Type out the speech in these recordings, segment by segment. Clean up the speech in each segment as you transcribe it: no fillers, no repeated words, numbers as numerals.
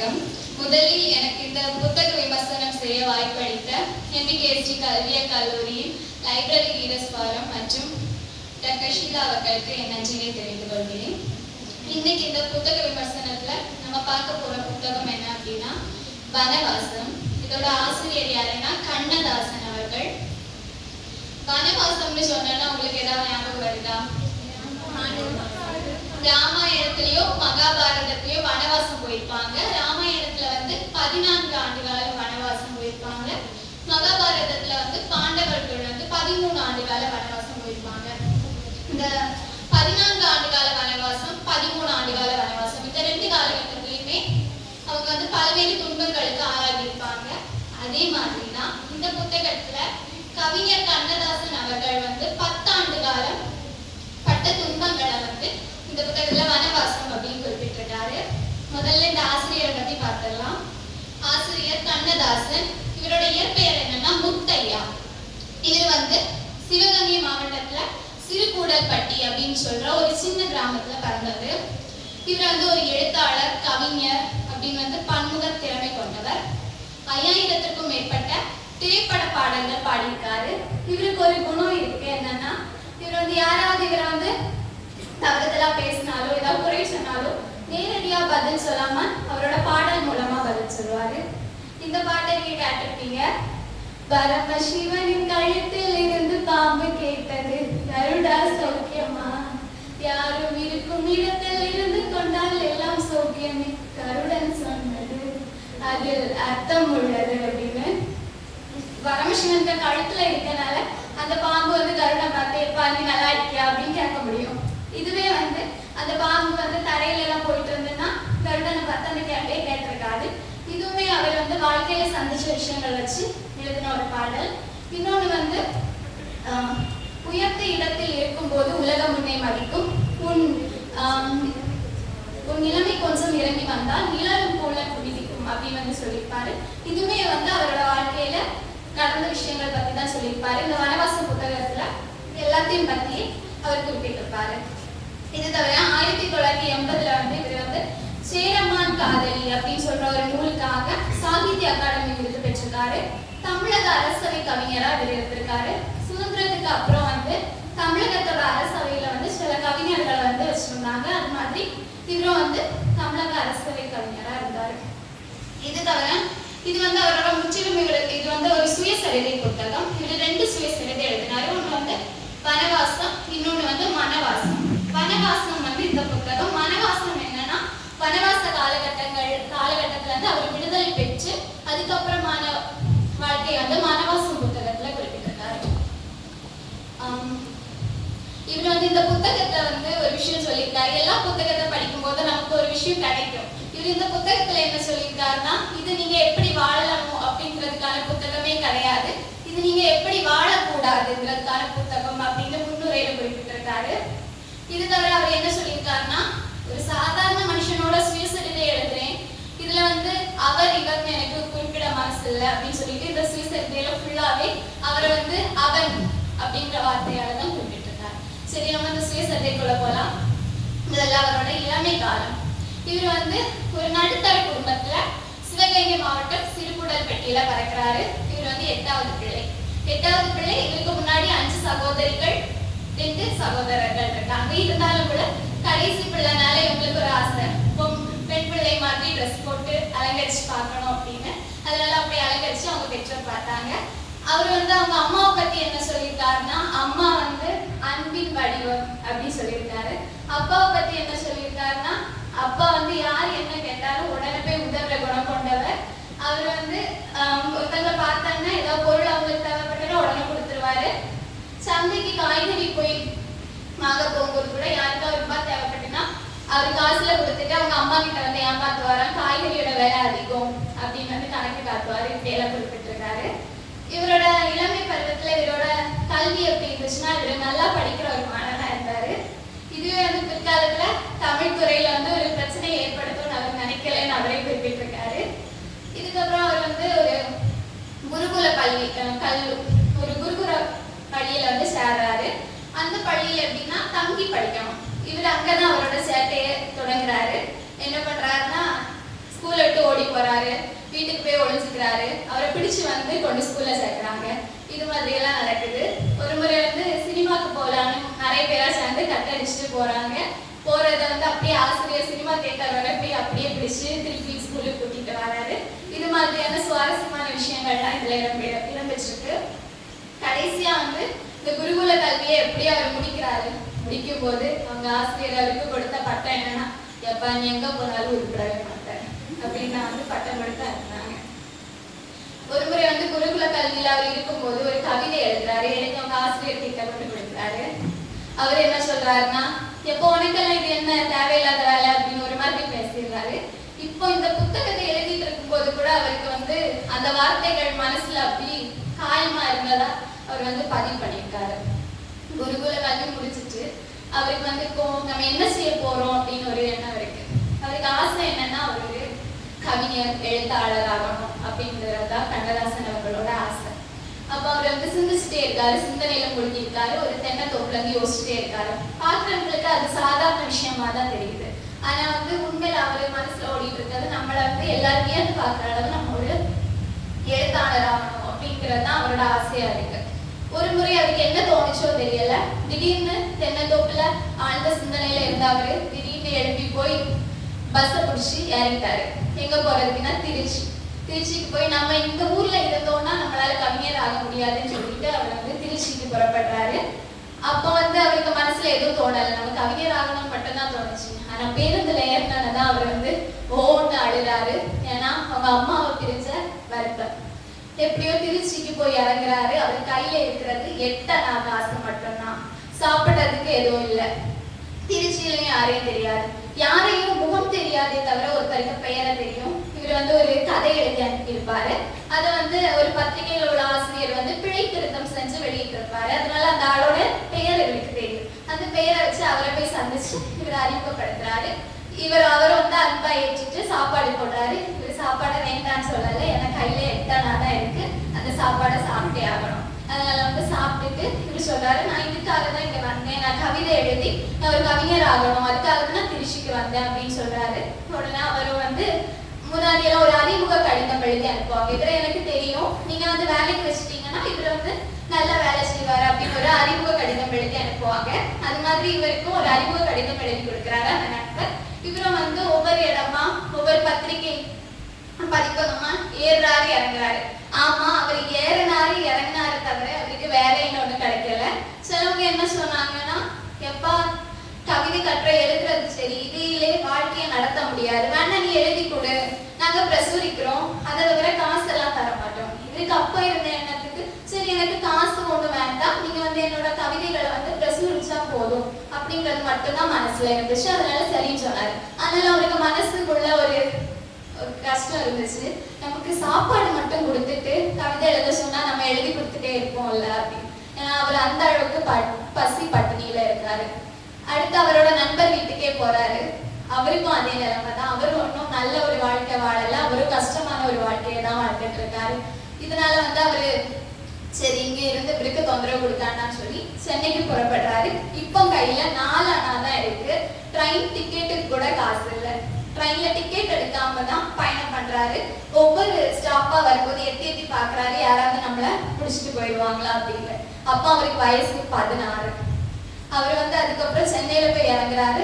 வணக்கம். முதலில் எனக்கு இந்த புத்தக விமர்சனம் செய்ய வாய்ப்பளித்த MBKSG கல்வியல் கல்லூரியின் லைப்ரரி வீரஸ்வாரம் மற்றும் டாக்டர் ஷீலா அவர்களுக்கு என் நன்றியை தெரிவித்துக் கொள்கிறேன். இன்னைக்கு இந்த புத்தக விமர்சனத்துல நம்ம பார்க்க போற புத்தகம் என்ன அப்படின்னா வனவாசம். இதோட ஆசிரியர் யாருன்னா கண்ணதாசன் அவர்கள். வனவாசம்னு சொன்னா உங்களுக்கு ஏதாவது ஞாபகம் வருதா? ராமாயணத்திலயோ மகாபாரதத்திலயோ வனவாசம் போயிருப்பாங்க. ராமாயணத்துல 14 ஆண்டுகாலம் வனவாசம் போயிருப்பாங்க. மகாபாரதத்துல பாண்டவர்கள் 13 ஆண்டுகால வனவாசம் போயிருப்பாங்க. இந்த 14 ஆண்டுகால வனவாசம் 13 ஆண்டுகால வனவாசம் இந்த 2 காலகட்டத்திலுமே அவங்க பல்வேறு துன்பங்களுக்கு ஆளாகியிருப்பாங்க. அதே மாதிரிதான் இந்த புத்தகத்துல கவிஞர் கண்ணதாசன் அவர்கள் 10 ஆண்டு காலம் பட்ட துன்பங்களை இந்த புத்தகத்துல வனவாசம் அப்படின்னு குறிப்பிட்டிருக்காரு. முதல்ல இந்த ஆசிரியரை பத்தி பார்த்துடலாம். ஆசிரியர் கண்ணதாசன். இவரோட இயற்பெயர் என்னன்னா முத்தையா. இவர் சிவகங்கை மாவட்டத்துல சிறுகூடல்பட்டி அப்படின்னு சொல்ற ஒரு சின்ன கிராமத்துல பிறந்தவர். இவர் ஒரு எழுத்தாளர், கவிஞர் அப்படின்னு பன்முக திறமை கொண்டவர். 5000க்கும் மேற்பட்ட திரைப்பட பாடல்கள் பாடியிருக்காரு. இவருக்கு ஒரு குணம் இருக்கு. என்னன்னா இவர் யாராவது இவரை தவறுதலா பேசினாலோ ஏதாவது குறை சொன்னாலோ நேரடியா பதில் சொல்லாம அவரோட பாடல் மூலமா பதில் சொல்லுவாரு. இந்த பாட்டை நீங்க கேட்டிருப்பீங்க. பரமசிவனின் கழுத்தில் இருந்து பாம்பு கேட்டது, கருடா சௌக்கியமா, யாரும் இருக்கும் இடத்தில் இருந்து கொண்டால் எல்லாம் சௌக்கியமே, கருடன் சொன்னது அதில் அர்த்தம் உள்ளது அப்படின்னு. பரமசிவன் கழுத்துல இருக்கனால அந்த பாம்பு கருடன் பார்த்தேப்பா நீ நல்லா இருக்கியா அப்படின்னு கேட்க முடியும். இதுவே அந்த பாம்பு தரையில எல்லாம் போயிட்டு இருந்ததுன்னா கருடனை பார்த்து அந்த கேள்வியே கேட்டிருக்காது. இதுவுமே அவர் வாழ்க்கையில சந்திச்ச விஷயங்கள் வச்சு எழுதின ஒரு பாடல். இன்னொன்னு உயர்ந்த இடத்தில் இருக்கும்போது உலகம் உன்னை மதிக்கும், உன் நிலைமை கொஞ்சம் இறங்கி வந்தால் நிழலும் போல குடிக்கும் அப்படின்னு சொல்லியிருப்பாரு. இதுவுமே அவரோட வாழ்க்கையில நடந்த விஷயங்கள் பத்தி தான் சொல்லியிருப்பாரு. இந்த வனவாச புத்தகத்துல எல்லாத்தையும் பத்தி அவர் குறிப்பிட்டிருப்பாரு. இது தவிர 1980 இவர் சேரமான் காதலி அப்படின்னு சொல்ற ஒரு நூலுக்காக சாகித்ய அகாடமி விருது பெற்றிருக்காரு. தமிழக அரசவை கவிஞரா இவர் இருந்திருக்காரு. சுதந்திரத்துக்கு அப்புறம் தமிழகத்தோட அரசவையில சில கவிஞர்கள் வச்சிருந்தாங்க. அது மாதிரி இவரும் தமிழக அரசவை கவிஞரா இருந்தாரு. இது தவிர இது அவரோட முற்றிலும் இது ஒரு சுயசரிதை புத்தகம். இவர் 2 சுயசரிதை எழுதினாரு. ஒண்ணு வனவாசம், இன்னொன்னு மனவாசம். வனவாசம் இந்த புத்தகம். வனவாசம் என்னன்னா வனவாச காலகட்டத்துல அவர் விடுதலை பெற்று அதுக்கப்புறமான வாழ்க்கை வனவாசம் புத்தகத்துல குறிப்பிட்டிருக்காரு. இவர் இந்த புத்தகத்துல ஒரு விஷயம் சொல்லியிருக்காரு. எல்லா புத்தகத்தை படிக்கும் போது நமக்கு ஒரு விஷயம் கிடைக்கும். இவர் இந்த புத்தகத்துல என்ன சொல்லியிருக்காருன்னா, இது நீங்க எப்படி வாழணும் அப்படின்றதுக்கான புத்தகமே கிடையாது, இது நீங்க எப்படி வாழக்கூடாதுன்றதுக்கான புத்தகம் அப்படின்னு முன்னுரையில குறிப்பிட்டிருக்காரு. இது தவிர அவர் என்ன சொல்லியிருக்காருன்னா, ஒரு சாதாரண மனுஷனோட சுயசரிதை எழுதுறேன், இதுல அவர் இவர்னு எனக்கு குறிப்பிட மனசு இல்லை அப்படின்னு சொல்லிட்டு இந்த சுயசரிதையில ஃபுல்லாவே அவரை அவன் அப்படின்ற வார்த்தையால தான் குறிப்பிட்டிருக்காரு. சரி, நம்ம இந்த சுயசரிதைக்குள்ள போலாம். இதெல்லாம் அவரோட இளமை காலம். இவர் ஒரு நடுத்தர குடும்பத்துல சிவகங்கை மாவட்டம் சிறுகூடல்பட்டியில பிறக்கிறாரு. இவர் 8வது பிள்ளை. 8வது பிள்ளை. இவருக்கு முன்னாடி 5 சகோதரிகள் 2 சகோதரர்கள் இருக்காங்க. இருந்தாலும் கூட கடைசி பிள்ளைனால இவங்களுக்கு ஒரு ஆசை, பெண் பிள்ளை மாதிரி ட்ரெஸ் போட்டு அலங்கரிச்சு பார்க்கணும் அப்படின்னு. அதனால அப்படி அலங்கரிச்சு அவங்க பெற்றோர் பார்த்தாங்க. அவர் அவங்க அம்மாவை பத்தி என்ன சொல்லியிருக்காருன்னா, அம்மா அன்பின் வடிவம் அப்படின்னு சொல்லியிருக்காரு. அப்பாவை பத்தி என்ன சொல்லியிருக்காருன்னா, அப்பா யார் என்ன கேட்டாலும் உடனே போய் உதவுற குணம் கொண்டவர். அவர் ஒருத்தங்க பார்த்தாங்கன்னா ஏதோ பொருள் அவங்களுக்கு தேவைப்பட்டா உடனே கொடுத்துருவாரு. சந்தைக்கு காய்கறி போய் வாங்க போகும்போது கூட யாருக்கா ரூபாய் தேவைப்பட்டுன்னா அவர் காசுல கொடுத்துட்டு அவங்க அம்மா கிட்ட ஏமாத்துவாரா, காய்கறியோட விலை அதிகம் அப்படின்னு கணக்கு காட்டுவாரு. இப்படி எல்லாம் குறிப்பிட்டிருக்காரு. இவரோட இளமை பருவத்துல இவரோட கல்வி எப்படி இருந்துச்சுன்னா, இவர் நல்லா படிக்கிற ஒரு மாணவனா இருந்தாரு. இதுவே பிற்காலத்துல தமிழ் துறையில ஒரு பிரச்சனை ஏற்படுத்தும்னு அவர் நினைக்கலன்னு அவரே குறிப்பிட்டிருக்காரு. இதுக்கப்புறம் அவர் ஒரு குருகுல பள்ளி ஒரு குருகுல பள்ளியில சேர்றாரு. அந்த பள்ளியில எப்படின்னா தங்கி படிக்கணும். இவர் அங்கதான் அவரோட சேட்டையை தொடங்குறாரு. என்ன பண்றாருன்னா, ஸ்கூல் விட்டு ஓடி போறாரு, வீட்டுக்கு போய் ஒளிஞ்சுக்கிறாரு. அவரை பிடிச்சு வந்து கொண்டு ஸ்கூல்ல சேர்க்கிறாங்க. இது மாதிரி எல்லாம் நடக்குது. ஒரு முறை வந்து சினிமாக்கு போகலான்னு நிறைய பேரா சேர்ந்து கட்டடிச்சுட்டு போறாங்க. போறத வந்து அப்படியே ஆசிரியர் சினிமா தியேட்டர் வர போய் அப்படியே பிடிச்சு திருப்பி ஸ்கூலுக்கு கூட்டிட்டு வராரு. இது மாதிரியான சுவாரஸ்யமான விஷயங்கள்லாம் இதுல இடம்பெற்றிருக்கு. கடைசியா வந்து இந்த குருகுல கல்வியை எப்படி அவர் முடிக்கும் போது அவங்க ஆசிரியர் அவருக்கு கொடுத்த பட்டம் என்னன்னா, எப்ப நீ எங்க போனாலும் உருப்படவே மாட்டேன் அப்படின்னு வந்து பட்டம் கொடுத்தா இருந்தாங்க. ஒரு முறை வந்து குருகுல கல்வியில அவர் இருக்கும்போது ஒரு கவிதை எழுதுறாரு. எழுதி அவங்க ஆசிரியர் கிட்ட கொண்டு கொடுக்குறாரு. அவர் என்ன சொல்றாருன்னா, எப்போ உனக்கெல்லாம் இது என்ன தேவையில்லாத வேலை அப்படின்னு ஒரு மாதிரி பேசிடுறாரு. இப்போ இந்த புத்தகத்தை எழுதிட்டு இருக்கும்போது கூட அவருக்கு வந்து அந்த வார்த்தைகள் மனசுல அப்படி காயமா இருந்ததா அவர் வந்து பதிவு பண்ணியிருக்காரு. குருகுல கல்வி முடிச்சிட்டு அவருக்கு வந்து இப்போ நம்ம என்ன செய்ய போறோம் அப்படின்னு ஒரு எண்ணம் இருக்கு. அவருக்கு ஆசை என்னன்னா, அவருக்கு கவிஞர் எழுத்தாளர் ஆகணும் அப்படிங்கிறதுதான் கண்ணதாசன் அவர்களோட ஆசை. அப்ப அவர் வந்து சிந்திச்சுட்டே இருக்காரு, சிந்தனையில மூழ்கி இருக்காரு. ஒரு தென்னை தோப்புல இருந்து யோசிச்சுட்டே இருக்காரு. பாக்குறவங்களுக்கு அது சாதாரண விஷயமா தான் தெரியுது. ஆனா வந்து உண்மையில அவரு மனசுல ஓடிட்டு இருக்கிறது, நம்மள வந்து எல்லாரும் வியந்து பாக்குற அளவு நம்ம ஒரு எழுத்தாளர் ஆகணும் அப்படிங்கிறதுதான் அவரோட ஆசையா இருக்கு. ஒரு முறை அவருக்கு என்ன தோணுச்சோ தெரியல, திடீர்னு தென்னந்தோப்புல ஆழ்ந்த சிந்தனையில இருந்த அவரு திடீர்னு எழுப்பி போய் பஸ்ஸை பிடிச்சி இறங்கிட்டாரு. எங்க போறதுக்குன்னா திருச்சிக்கு போய் நம்ம இந்த ஊர்ல இருந்தோம்னா நம்மளால கவிஞர் ஆக முடியாதுன்னு சொல்லிட்டு அவர் வந்து திருச்சிக்கு புறப்படுறாரு. அப்போ வந்து அவருக்கு மனசுல எதுவும் தோணலை, நம்ம கவிஞர் ஆகணும் மட்டும்தான் தோணுச்சு. ஆனா பேருந்துல ஏறினதான் அவர் வந்து ஓன்னு அழுறாரு. ஏன்னா அவங்க அம்மாவை பிரிஞ்ச வருத்தம். எப்படியோ திருச்சிக்கு போய் இறங்குறாரு. அவர் கையில இருக்கிறது 8 அணா காசு மட்டும்தான். சாப்பிட்டதுக்கு எதுவும் இல்லை. திருச்சியிலையும் யாரையும் தெரியாது, யாரையும் முகம் தெரியாதே தவிர ஒருத்தருக்கு பெயரை தெரியும். இவர் வந்து ஒரு கதை எழுதி அனுப்பியிருப்பாரு. அதை வந்து ஒரு பத்திரிகையில் உள்ள ஆசிரியர் வந்து பிழை திருத்தம் செஞ்சு வெளியிட்டிருப்பாரு. அதனால அந்த ஆளோட பெயர் இவருக்கு தெரியும். அந்த பெயரை வச்சு அவரை போய் சந்திச்சு இவர் அறிமுகப்படுத்துறாரு. அவரை வந்து அன்பா ஏற்றிட்டு சாப்பாடு போடுறாரு. இவர் சாப்பாடை வேண்டான்னு சொல்லல, எனக்கு கையில 8 அணா தான் இருக்கு, அந்த சாப்பாடை சாப்பிட்டே ஆகணும். அதனால வந்து சாப்பிட்டுட்டு இவர் சொல்றாரு, நான் இதுக்காக தான் இங்க வந்தேன், நான் கவிதை எழுதி நான் ஒரு கவிஞர் ஆகணும், அதுக்காக தான் நான் திருச்சிக்கு வந்தேன் அப்படின்னு சொல்றாரு. உடனே அவரும் வந்து முன்னாடி எல்லாம் ஒரு அறிமுக கடிதம் எழுதி அனுப்புவாங்க. இவரை எனக்கு தெரியும், நீங்க வந்து வேலைக்கு வச்சுட்டீங்கன்னா இவர் வந்து நல்ல வேலை செய்வாரு அப்படின்னு ஒரு அறிமுக கடிதம் எழுதி அனுப்புவாங்க. அது மாதிரி இவருக்கும் ஒரு அறிமுக கடிதம் எழுதி கொடுக்குறாரு அந்த நண்பர். இவரும் வந்து ஒவ்வொரு இடமா ஒவ்வொரு பத்திரிகை பதிப்பகமா ஏறாரு இறங்குறாரு. ஆமா, அவர் ஏறினாரு இறங்கினாரு தவிர அவருக்கு வேற இன்னொன்னு கிடைக்கல. சிலவங்க என்ன சொன்னாங்கன்னா, எப்பா கவிதை கட்டுரை எழுதுறது சரி, இதிலே வாழ்க்கையை நடத்த முடியாது, வேணா நீ எழுதி கொடு, நாங்க பிரசுரிக்கிறோம், அதை தவிர காசு எல்லாம் தர மாட்டோம். இதுக்கு அப்ப இருந்த எண்ணத்துக்கு சரி எனக்கு காசு ஒண்ணு வேண்டாம், நீங்க வந்து என்னோட கவிதைகளை வந்து பிரசுரிச்சா போதும் அப்படிங்கிறது மட்டும்தான் மனசுல இருந்துச்சு. அதனால சரின்னு சொன்னாரு. அதனால அவருக்கு மனசுக்குள்ள ஒரு கஷ்டம் இருந்துச்சு, நமக்கு சாப்பாடு மட்டும் கொடுத்துட்டு கவிதை எழுத சொன்னா நம்ம எழுதி கொடுத்துட்டே இருப்போம்ல அப்படின்னு. ஏன்னா அவர் அந்த அளவுக்கு பசி பட்டினியில இருக்காரு. அடுத்து அவரோட நண்பர் வீட்டுக்கே போறாரு. அவருக்கும் அதே நிலைமை தான். அவரும் ஒன்றும் நல்ல ஒரு வாழ்க்கை வாழல, அவரும் கஷ்டமான ஒரு வாழ்க்கையை தான் வாழ்ந்துட்டு இருக்காரு. இதனால வந்து அவரு சரி இங்க இருந்து இவருக்கு தொந்தரவு கொடுக்கான்னு சொல்லி சென்னைக்கு புறப்படுறாரு. இப்போ கையில 4 அணா தான் இருக்கு. ட்ரெயின் டிக்கெட்டுக்கு கூட காசு இல்லை. ட்ரெயின்ல டிக்கெட் எடுக்காம தான் பயணம் பண்றாரு. ஒவ்வொரு ஸ்டாப்பா வரும்போது எத்தி எத்தி பாக்குறாரு, யாராவது நம்மள புடிச்சிட்டு போயிடுவாங்களா அப்படின்னு. அப்ப அவருக்கு வயசு 16. அவர் வந்து அதுக்கப்புறம் சென்னையில போய் இறங்குறாரு.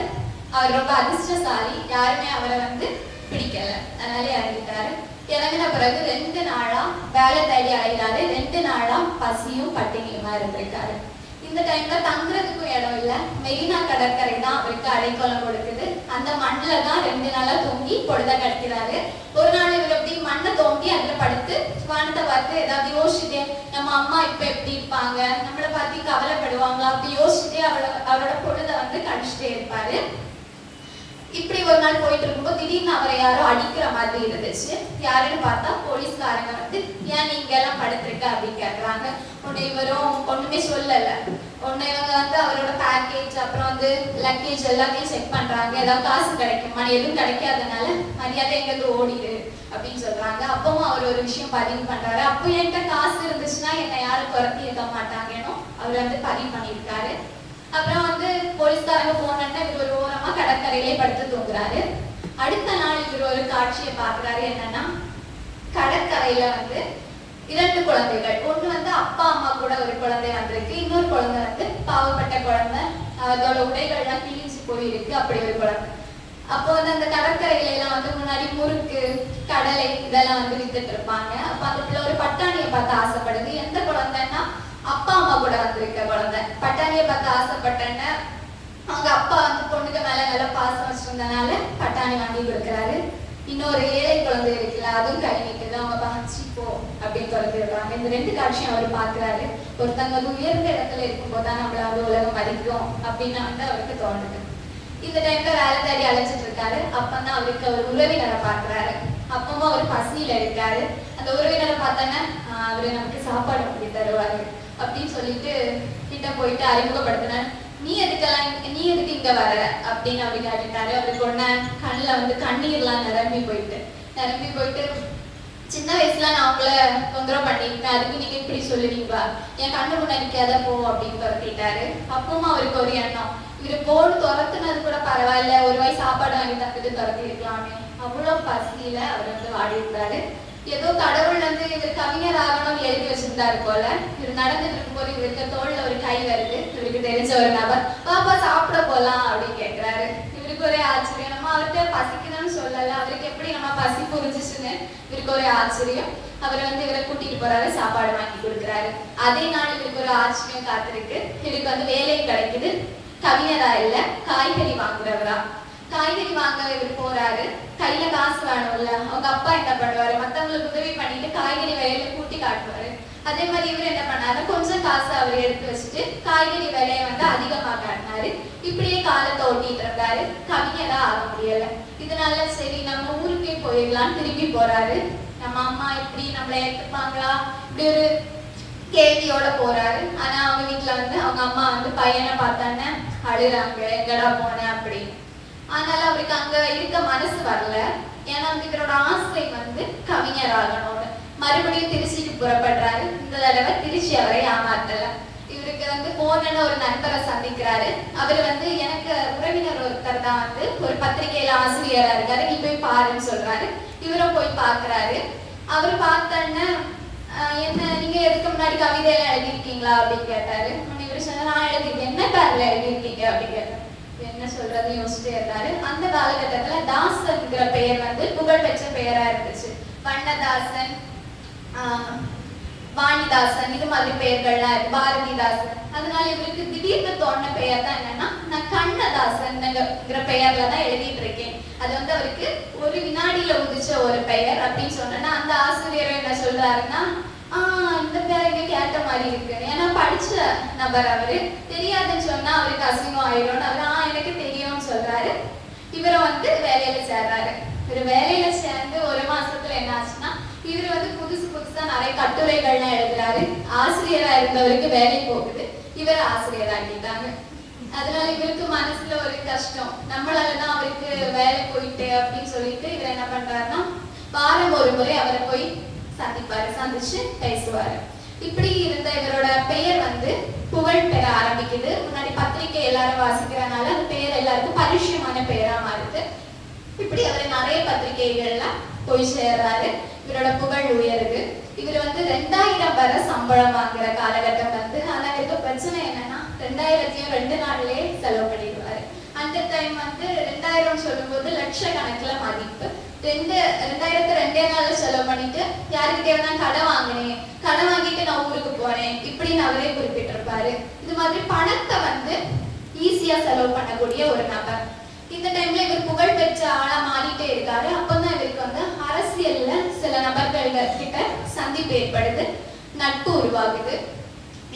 அவர் ரொம்ப அதிர்ஷ்டசாலி, யாருமே அவரை வந்து பிடிக்கல, அதனால இறங்கிட்டாரு. இறங்கின பிறகு 2 நாளா வேலை தேடி அலைகிறாரு. 2 நாளா பசியும் பட்டினியுமா இருந்திருக்காரு. இந்த டைம்ல தங்குறதுக்கும் இடம் இல்ல. மெரினா கடற்கரை தான் அவருக்கு அடைக்கலம் கொடுக்குது. அந்த மண்ணில் தான் 2 நாளா தூங்கி பொழுத கழிக்கிறாரு. ஒரு நாள் இவர் எப்படி மண்ணை தோண்டி அதுல படுத்து வானத்தை பார்த்து ஏதாவது யோசிச்சுட்டே, நம்ம அம்மா இப்ப எப்படி இருப்பாங்க, நம்மளை பார்த்து கவலைப்படுவாங்களா அப்படி யோசிச்சுட்டே அவரோட பொழுத வந்து கழிச்சுட்டே இருப்பாரு. இப்படி ஒரு நாள் போயிட்டு இருக்கும்போது திடீர்னு அவரை யாரோ அடிக்கிற மாதிரி இருந்துச்சு. யாருன்னு பார்த்தா போலீஸ்காரங்க வந்து, ஏன் நீங்க எல்லாம் படுத்திருக்க அப்படின்னு கேட்கறாங்க. உடனே இவரும் ஒண்ணுமே சொல்லல. உடனே இவங்க வந்து அவரோட பேக்கேஜ் அப்புறம் வந்து லக்கேஜ் எல்லாத்தையும் செக் பண்றாங்க. ஏதாவது காசு கிடைக்குமா, எதுவும் கிடைக்காதனால மரியாதை எங்கேருந்து ஓடிடு அப்படின்னு சொல்றாங்க. அப்பவும் அவர் ஒரு விஷயம் பதிவு பண்றாரு. அப்போ என்கிட்ட காசு இருந்துச்சுன்னா என்னை யாரும் துரத்தி இருக்க மாட்டாங்கன்னு அவர் வந்து பதிவு பண்ணியிருக்காரு. அப்புறம் வந்து போலீஸ்காரங்க போனோன்னா இவர் ஒரு ஓரமா கடற்கரையிலே படுத்து தூங்குறாரு. அடுத்த நாள் இவர் ஒரு காட்சியை பார்க்கிறாரு. என்னன்னா, கடற்கரையில வந்து 2 குழந்தைகள், ஒண்ணு வந்து அப்பா அம்மா கூட ஒரு குழந்தை வந்திருக்கு, இன்னொரு குழந்தை வந்து பாவப்பட்ட குழந்தை, அதோட உடைகள்லாம் கிழிஞ்சு போயிருக்கு, அப்படி ஒரு குழந்தை. அப்போ வந்து அந்த கடற்கரையில எல்லாம் வந்து முன்னாடி முறுக்கு, கடலை இதெல்லாம் வந்து வித்துட்டு இருப்பாங்க. அப்ப அந்த பிள்ளை ஒரு பட்டாணியை பார்த்து ஆசைப்படுது. எந்த குழந்தைன்னா, அப்பா அம்மா கூட வந்திருக்க குழந்தை. பட்டாணியை பார்த்து ஆசைப்பட்டேன்னு அவங்க அப்பா வந்து பொண்ணுக்கு மேல நல்ல பாசம் வச்சிருந்தனால பட்டாணி வாங்கி கொடுக்குறாரு. இன்னொரு ஏழை குழந்தை இருக்குல்ல, அதுவும் கை நிற்குது, அவங்க பாச்சிப்போ அப்படின்னு சொல்லிடுறாங்க. இந்த 2 காட்சியும் அவர் பார்க்கிறாரு. ஒருத்தங்க வந்து உயர்ந்த இடத்துல இருக்கும்போதுதான் நம்மள வந்து உலகம் மதிக்கும் அப்படின்னு வந்து அவருக்கு தோணுது. இந்த டைம்ல வேலை தேடி அழைச்சிட்டு இருக்காரு. அப்பதான் அவருக்கு அவர் உறவினரை பார்க்கிறாரு. அப்பவும் அவர் பசியில இருக்காரு. அந்த உறவினரை பார்த்தானே, அவரு நமக்கு சாப்பாடு வாங்கி தருவாரு அப்படின்னு சொல்லிட்டு கிட்ட போயிட்டு அறிமுகப்படுத்தின. நீ எதுக்கு இங்க வர அப்படின்னு அப்படி கேட்டுட்டாரு. அவருக்கு ஒன்ன கண்ணுல வந்து கண்ணீர்லாம் நிரம்பி போயிட்டு சின்ன வயசுல நான் உங்களை தொந்தரவு பண்ணிருக்கேன், அதுக்கு நீங்க இப்படி சொல்லுவீங்களா, என் கண்ணு முன்னாடிக்காத போ அப்படின்னு துரத்திட்டாரு. அப்பவும் அவருக்கு ஒரு எண்ணம், இவரு போடு துரத்துனது கூட பரவாயில்ல, ஒரு வாய் சாப்பாடு வாங்கி தந்துட்டு துரத்தி இருக்கலாமே. அவ்வளவு பசியில அவர் வந்து வாடி இருந்தாரு. ஏதோ கடவுள் வந்து இவர் கவிஞர் ஆகணும்னு எழுதி வச்சிருந்தாரு போல. இவர் நடந்துட்டு இருக்கும்போது இவருக்கு தோல்ல ஒரு கை வருது. இவருக்கு தெரிஞ்ச ஒரு நபர், பாப்பா சாப்பிட போலாம் அப்படின்னு கேட்கிறாரு. இவருக்கு ஒரே ஆச்சரியம், நம்ம அவர்கிட்ட பசிக்குதுன்னு சொல்லல, அவருக்கு எப்படி நம்ம பசி புரிஞ்சிச்சுன்னு இவருக்கு ஒரு ஆச்சரியம். அவர் வந்து இவரை கூட்டிட்டு போறாரு, சாப்பாடு வாங்கி கொடுக்குறாரு. அதே நாள் இவருக்கு ஒரு ஆச்சரியம் காத்திருக்கு. இவருக்கு வந்து வேலையும் கிடைக்குது. கவிஞரா இல்ல, காய்கறி வாங்குறவரா. காய்கறி வாங்க இவர் போறாரு. கையில காசு வேணும்ல, அவங்க அப்பா என்ன பண்ணுவாரு, மத்தவங்களுக்கு உதவி பண்ணிட்டு காய்கறி விலையில கூட்டி காட்டுவாரு. அதே மாதிரி இவர் என்ன பண்ணாரு, கொஞ்சம் காசு அவர் எடுத்து வச்சுட்டு காய்கறி விலையை வந்து அதிகமா காட்டினாரு. இப்படியே காலத்தை ஓட்டிட்டு இருந்தாரு. கவிஞரா ஆக முடியல. இதனால சரி நம்ம ஊருக்கே போயிடலாம் திரும்பி போறாரு. நம்ம அம்மா இப்படி நம்மளை ஏற்றுப்பாங்களா, இப்படி ஒரு கேள்வியோட போறாரு. ஆனா அவங்க வீட்டுல வந்து அவங்க அம்மா வந்து பையனை பார்த்தானே அழுறாங்க, எங்கடா போன அப்படின்னு. அதனால அவருக்கு அங்க இருக்க மனசு வரல. ஏன்னா வந்து இவரோட ஆசை வந்து கவிஞர் ஆகணும்னு. மறுபடியும் திருச்சிக்கு புறப்படுறாரு. இந்த தடவை திருச்சி அவரை ஏமாத்தல. இவருக்கு வந்து போன ஒரு நண்பரை சந்திக்கிறாரு. அவர் வந்து எனக்கு உறவினர் ஒருத்தர் தான் வந்து ஒரு பத்திரிகையில ஆசிரியரா இருக்காரு, நீ போய் பாருன்னு சொல்றாரு. இவரும் போய் பாக்குறாரு. அவர் பார்த்தோன்னா, என்ன நீங்க எதுக்கு முன்னாடி கவிதையெல்லாம் எழுதிருக்கீங்களா அப்படின்னு கேட்டாரு. இவரு சொன்னா, நான் எழுதிருக்கேன். என்ன பேர்ல எழுதிருக்கீங்க அப்படின்னு கேட்டாரு. என்ன சொல்றது யோசிச்சுட்டே இருந்தாரு. அந்த காலகட்டத்துல தாசன்ங்கிற பெயர் வந்து புகழ்பெற்ற பெயரா இருந்துச்சு. வண்ணதாசன், வாணிதாசன், இது மாதிரி பெயர்கள்லாம் இருக்கு, பாரதிதாசன். அதனால இவருக்கு திடீர்னு தோணுன பெயர் தான் என்னன்னா, நான் கண்ணதாசன்ங்கிற பெயர்ல தான் எழுதிட்டு இருக்கேன். அது வந்து அவருக்கு ஒரு வினாடியில உதிச்ச ஒரு பெயர் அப்படின்னு சொன்னா, அந்த ஆசிரியர் என்ன சொல்றாருன்னா, இந்த பேர் இங்க கேட்ட மாதிரி இருக்கு. ஏன்னா படிச்ச நபர் அவரு, தெரியாதுன்னு சொன்னா அவருக்கு அசிங்கம் ஆயிடும். அவர் எனக்கு தெரியும்னு சொல்றாரு. இவரை வந்து வேலையில சேர்றாரு. இவர் வேலையில சேர்ந்து ஒரு மாசத்துல என்ன ஆச்சுன்னா, இவர் வந்து புதுசா நிறைய கட்டுரைகள்லாம் எழுதுறாரு. ஆசிரியரா இருந்தவருக்கு வேலை போகுது, இவர் ஆசிரியராகிட்டாங்க. அதனால இவருக்கு மனசுல ஒரு கஷ்டம், நம்மளாலதான் அவருக்கு வேலை போயிட்டு அப்படின்னு சொல்லிட்டு இவர் என்ன பண்றாருன்னா, வாரம் ஒரு முறை அவரை போய் சந்திப்பாரு, சந்திச்சு பேசுவாரு. இப்படி இருந்த இவரோட பெயர் வந்து புகழ் பெற ஆரம்பிக்குது. முன்னாடி பத்திரிகை எல்லாரும் வாசிக்கிறனால அந்த பெயர் எல்லாருக்கும் பரிச்சயமான பெயரா மாறுது. இப்படி அவர் நிறைய பத்திரிகைகள்ல போய் சேர்றாரு. இவரோட புகழ் உயருது. இவர் வந்து 2000 வரை சம்பளம் வாங்குற காலகட்டம் வந்து. ஆனா இருக்க பிரச்சனை என்னன்னா, 2000 2 நாள்லயே செலவு பண்ணிடுவாரு. அந்த டைம் வந்து 2000 சொல்லும்போது லட்சக்கணக்குல மதிப்பு. 2000 2 நாள்ல செலவு பண்ணிட்டு யாருக்கிட்டே தான் கடன் வாங்கினேன், கடன் வாங்கிட்டு நான் ஊருக்கு போனேன் இப்படின்னு அவரே குறிப்பிட்டிருப்பாரு. இது மாதிரி பணத்தை வந்து ஈஸியா செலவு பண்ணக்கூடிய ஒரு நபர். இந்த டைம்ல இவர் புகழ் பெற்ற ஆளா மாறிட்டே இருக்காரு. அப்பதான் இவருக்கு வந்து அரசியல்ல சில நபர்கள் கிட்ட சந்திப்பு ஏற்படுது, நட்பு உருவாகுது.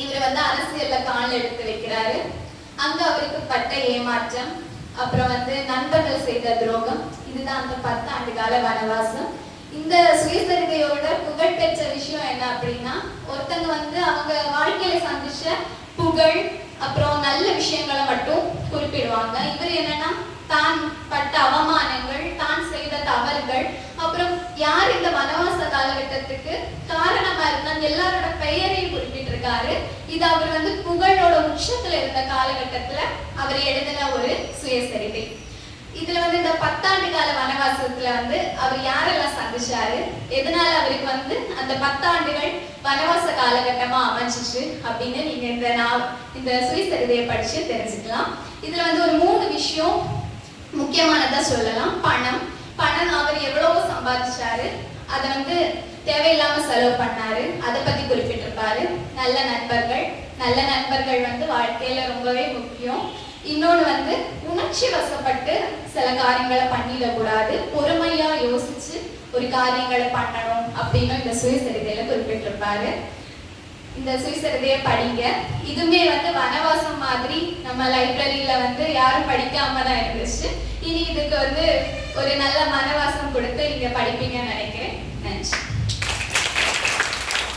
இவர் வந்து அரசியல்ல கால் எடுத்து வைக்கிறாரு. அங்க அவருக்கு பட்ட ஏமாற்றம், அப்புறம் வந்து நண்பர்கள் செய்த துரோகம், இதுதான் அந்த 10 ஆண்டு கால வனவாசம். இந்த சுயசரிதையோட புகழ்பெற்ற விஷயம் என்ன அப்படின்னா, ஒருத்தங்க வந்து அவங்க வாழ்க்கையில சந்திச்ச புகழ் அப்புறம் நல்ல விஷயங்களை மட்டும் குறிப்பிடுவாங்க. இவர் என்னன்னா, தான் பட்ட அவமானங்கள், தான் செய்த தவறுகள், அப்புறம் யார் இந்த வனவாச காலகட்டத்துக்கு காரணமா இருந்தா எல்லாரோட பெயரையும் குறிப்பிட்டிருக்காரு. இது அவர் வந்து புகழோட உச்சத்துல இருந்த காலகட்டத்துல அவர் எழுதின ஒரு சுயசரிதை. இதுல வந்து இந்த 10 ஆண்டு கால வனவாசத்துல வந்து அவர் யாரெல்லாம் சந்திச்சாரு, எதனால அவருக்கு வந்து அந்த 10 ஆண்டுகள் வனவாச காலகட்டமா அமைஞ்சிச்சு அப்படின்னு நீங்க இந்த சுயசரிதையை படிச்சு தெரிஞ்சுக்கலாம். இதுல வந்து ஒரு 3 விஷயம் முக்கியமானதா சொல்லலாம். பணம் அவர் எவ்வளவோ சம்பாதிச்சாரு, அதை வந்து தேவையில்லாம செலவு பண்ணாரு, அதை பத்தி குறிப்பிட்டிருப்பாரு. நல்ல நண்பர்கள் வந்து வாழ்க்கையில ரொம்பவே முக்கியம். இன்னொன்னு வந்து உணர்ச்சி வசப்பட்டு சில காரியங்களை பண்ணிடக்கூடாது, பொறுமையா யோசிச்சு ஒரு காரியங்களை பண்ணணும் அப்படின்னு இந்த சுயசரிதையில குறிப்பிட்டிருப்பாரு. இந்த சுயசரிதையை படிங்க. இதுவுமே வந்து வனவாசம் மாதிரி நம்ம லைப்ரரியில வந்து யாரும் படிக்காம தான் இருந்துச்சு. இனி இதுக்கு வந்து ஒரு நல்ல வனவாசம் கொடுத்து நீங்க படிப்பீங்கன்னு நினைக்கிறேன்.